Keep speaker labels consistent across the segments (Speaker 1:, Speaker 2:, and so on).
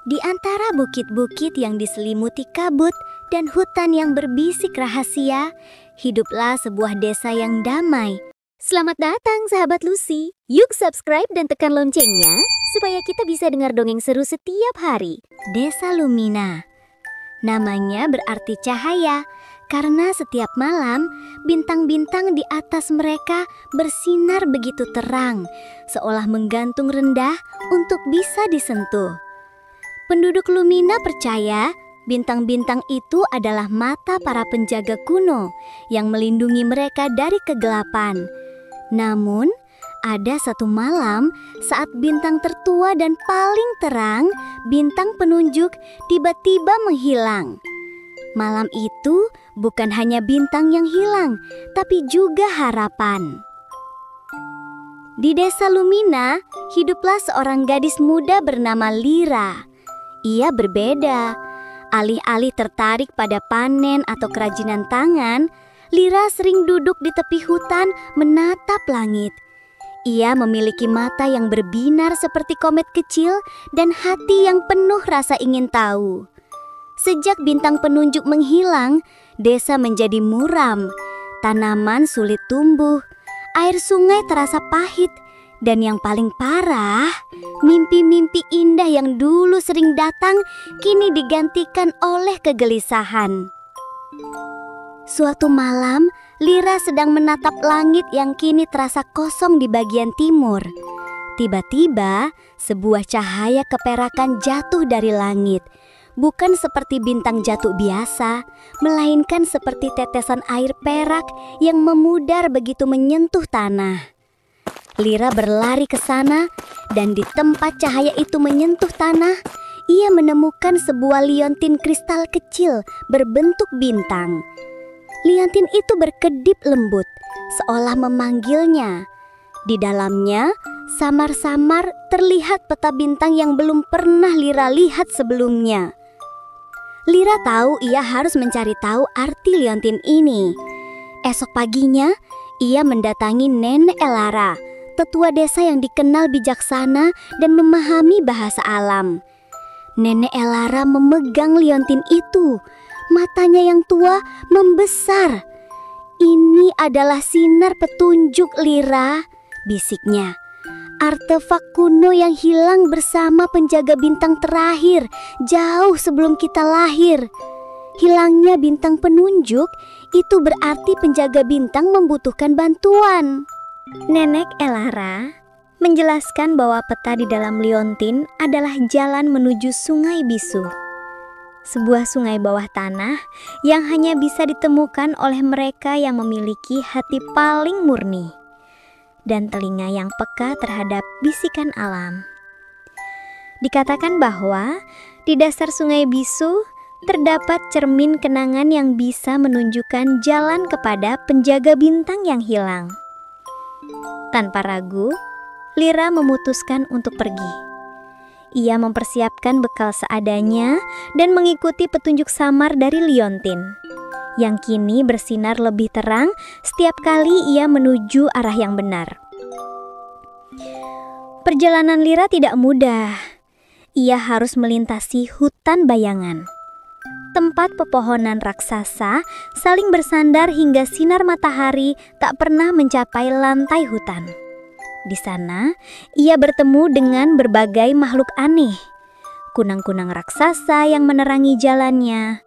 Speaker 1: Di antara bukit-bukit yang diselimuti kabut dan hutan yang berbisik rahasia, hiduplah sebuah desa yang damai. Selamat datang sahabat Lucy. Yuk subscribe dan tekan loncengnya supaya kita bisa dengar dongeng seru setiap hari. Desa Lumina. Namanya berarti cahaya karena setiap malam bintang-bintang di atas mereka bersinar begitu terang, seolah menggantung rendah untuk bisa disentuh. Penduduk Lumina percaya bintang-bintang itu adalah mata para penjaga kuno yang melindungi mereka dari kegelapan. Namun, ada satu malam saat bintang tertua dan paling terang, bintang penunjuk, tiba-tiba menghilang. Malam itu bukan hanya bintang yang hilang, tapi juga harapan. Di desa Lumina, hiduplah seorang gadis muda bernama Lira. Ia berbeda. Alih-alih tertarik pada panen atau kerajinan tangan, Lira sering duduk di tepi hutan menatap langit. Ia memiliki mata yang berbinar seperti komet kecil dan hati yang penuh rasa ingin tahu. Sejak bintang penunjuk menghilang, desa menjadi muram. Tanaman sulit tumbuh, air sungai terasa pahit, dan yang paling parah, mimpi-mimpi indah yang dulu sering datang kini digantikan oleh kegelisahan. Suatu malam, Lira sedang menatap langit yang kini terasa kosong di bagian timur. Tiba-tiba, sebuah cahaya keperakan jatuh dari langit. Bukan seperti bintang jatuh biasa, melainkan seperti tetesan air perak yang memudar begitu menyentuh tanah. Lira berlari ke sana, dan di tempat cahaya itu menyentuh tanah, ia menemukan sebuah liontin kristal kecil berbentuk bintang. Liontin itu berkedip lembut, seolah memanggilnya. Di dalamnya, samar-samar terlihat peta bintang yang belum pernah Lira lihat sebelumnya. Lira tahu ia harus mencari tahu arti liontin ini. Esok paginya, ia mendatangi Nenek Elara, tetua desa yang dikenal bijaksana dan memahami bahasa alam. Nenek Elara memegang liontin itu. Matanya yang tua membesar. "Ini adalah sinar petunjuk, Lira," bisiknya. "Artefak kuno yang hilang bersama penjaga bintang terakhir jauh sebelum kita lahir. Hilangnya bintang penunjuk itu berarti penjaga bintang membutuhkan bantuan." Nenek Elara menjelaskan bahwa peta di dalam liontin adalah jalan menuju Sungai Bisu, sebuah sungai bawah tanah yang hanya bisa ditemukan oleh mereka yang memiliki hati paling murni dan telinga yang peka terhadap bisikan alam. Dikatakan bahwa di dasar Sungai Bisu terdapat cermin kenangan yang bisa menunjukkan jalan kepada penjaga bintang yang hilang. Tanpa ragu, Lira memutuskan untuk pergi. Ia mempersiapkan bekal seadanya dan mengikuti petunjuk samar dari liontin, yang kini bersinar lebih terang setiap kali ia menuju arah yang benar. Perjalanan Lira tidak mudah. Ia harus melintasi hutan bayangan. Tempat pepohonan raksasa saling bersandar hingga sinar matahari tak pernah mencapai lantai hutan. Di sana, ia bertemu dengan berbagai makhluk aneh. Kunang-kunang raksasa yang menerangi jalannya,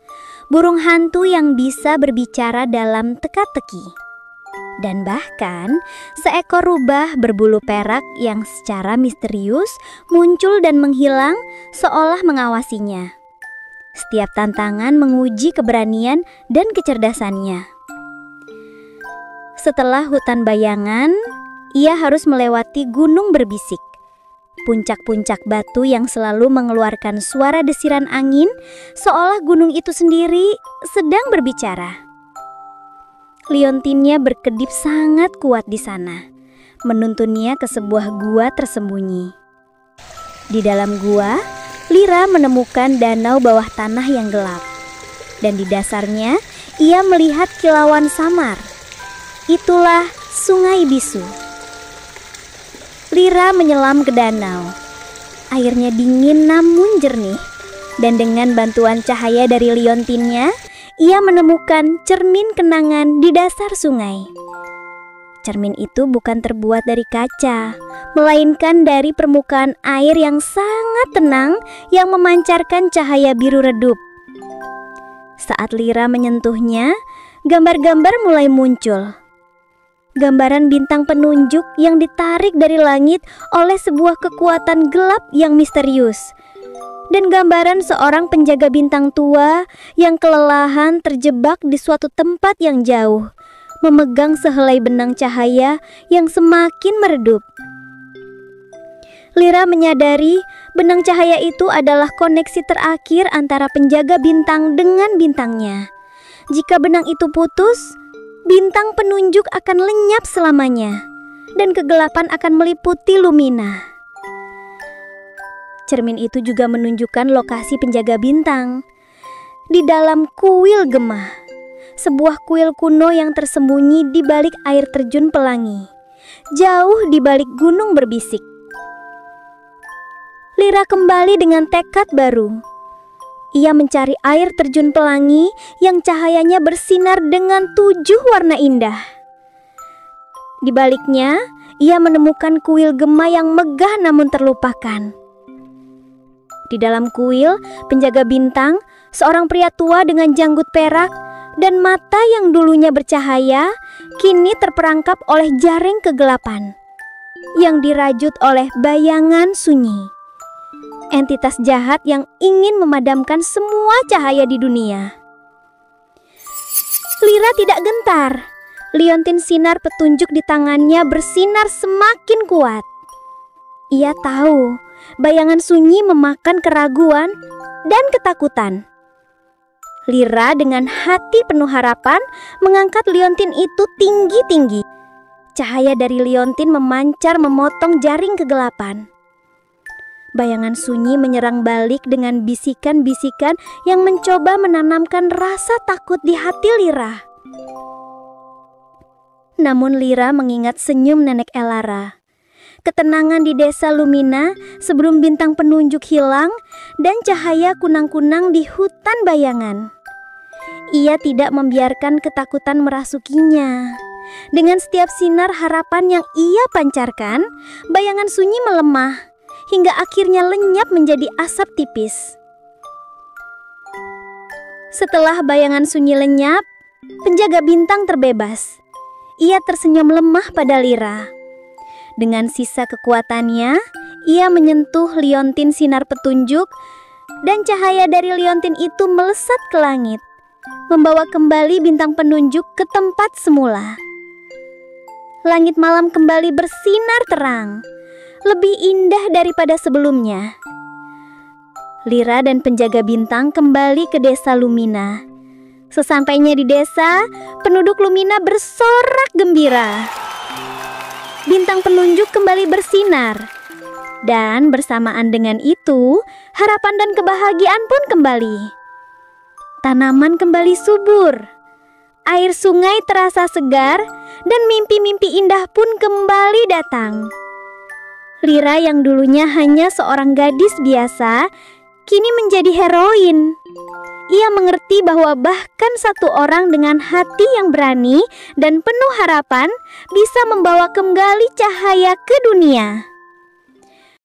Speaker 1: burung hantu yang bisa berbicara dalam teka-teki, dan bahkan seekor rubah berbulu perak yang secara misterius muncul dan menghilang seolah mengawasinya. Setiap tantangan menguji keberanian dan kecerdasannya. Setelah hutan bayangan, ia harus melewati gunung berbisik. Puncak-puncak batu yang selalu mengeluarkan suara desiran angin, seolah gunung itu sendiri sedang berbicara. Liontinnya berkedip sangat kuat di sana, menuntunnya ke sebuah gua tersembunyi. Di dalam gua, Lira menemukan danau bawah tanah yang gelap, dan di dasarnya ia melihat kilauan samar. Itulah Sungai Bisu. Lira menyelam ke danau. Airnya dingin namun jernih. Dan dengan bantuan cahaya dari liontinnya, ia menemukan cermin kenangan di dasar sungai. Cermin itu bukan terbuat dari kaca, melainkan dari permukaan air yang sangat tenang yang memancarkan cahaya biru redup. Saat Lira menyentuhnya, gambar-gambar mulai muncul. Gambaran bintang penunjuk yang ditarik dari langit oleh sebuah kekuatan gelap yang misterius. Dan gambaran seorang penjaga bintang tua yang kelelahan terjebak di suatu tempat yang jauh, memegang sehelai benang cahaya yang semakin meredup. Lira menyadari benang cahaya itu adalah koneksi terakhir antara penjaga bintang dengan bintangnya. Jika benang itu putus, bintang penunjuk akan lenyap selamanya, dan kegelapan akan meliputi Lumina. Cermin itu juga menunjukkan lokasi penjaga bintang. Di dalam kuil Gemah, sebuah kuil kuno yang tersembunyi di balik air terjun pelangi, jauh di balik gunung berbisik. Lira kembali dengan tekad baru. Ia mencari air terjun pelangi yang cahayanya bersinar dengan 7 warna indah. Di baliknya, ia menemukan kuil Gemah yang megah namun terlupakan. Di dalam kuil, penjaga bintang, seorang pria tua dengan janggut perak dan mata yang dulunya bercahaya, kini terperangkap oleh jaring kegelapan yang dirajut oleh bayangan sunyi. Entitas jahat yang ingin memadamkan semua cahaya di dunia. Lira tidak gentar. Liontin sinar petunjuk di tangannya bersinar semakin kuat. Ia tahu bayangan sunyi memakan keraguan dan ketakutan. Lira dengan hati penuh harapan mengangkat liontin itu tinggi-tinggi. Cahaya dari liontin memancar memotong jaring kegelapan. Bayangan sunyi menyerang balik dengan bisikan-bisikan yang mencoba menanamkan rasa takut di hati Lira. Namun Lira mengingat senyum Nenek Elara, ketenangan di desa Lumina sebelum bintang penunjuk hilang, dan cahaya kunang-kunang di hutan bayangan. Ia tidak membiarkan ketakutan merasukinya. Dengan setiap sinar harapan yang ia pancarkan, bayangan sunyi melemah hingga akhirnya lenyap menjadi asap tipis. Setelah bayangan sunyi lenyap, penjaga bintang terbebas. Ia tersenyum lemah pada Lira. Dengan sisa kekuatannya, ia menyentuh liontin sinar petunjuk, dan cahaya dari liontin itu melesat ke langit, membawa kembali bintang penunjuk ke tempat semula. Langit malam kembali bersinar terang, lebih indah daripada sebelumnya. Lira dan penjaga bintang kembali ke desa Lumina. Sesampainya di desa, penduduk Lumina bersorak gembira. Bintang penunjuk kembali bersinar. Dan bersamaan dengan itu, harapan dan kebahagiaan pun kembali. Tanaman kembali subur. Air sungai terasa segar, dan mimpi-mimpi indah pun kembali datang. Lira yang dulunya hanya seorang gadis biasa, kini menjadi heroin. Ia mengerti bahwa bahkan satu orang dengan hati yang berani dan penuh harapan bisa membawa kembali cahaya ke dunia.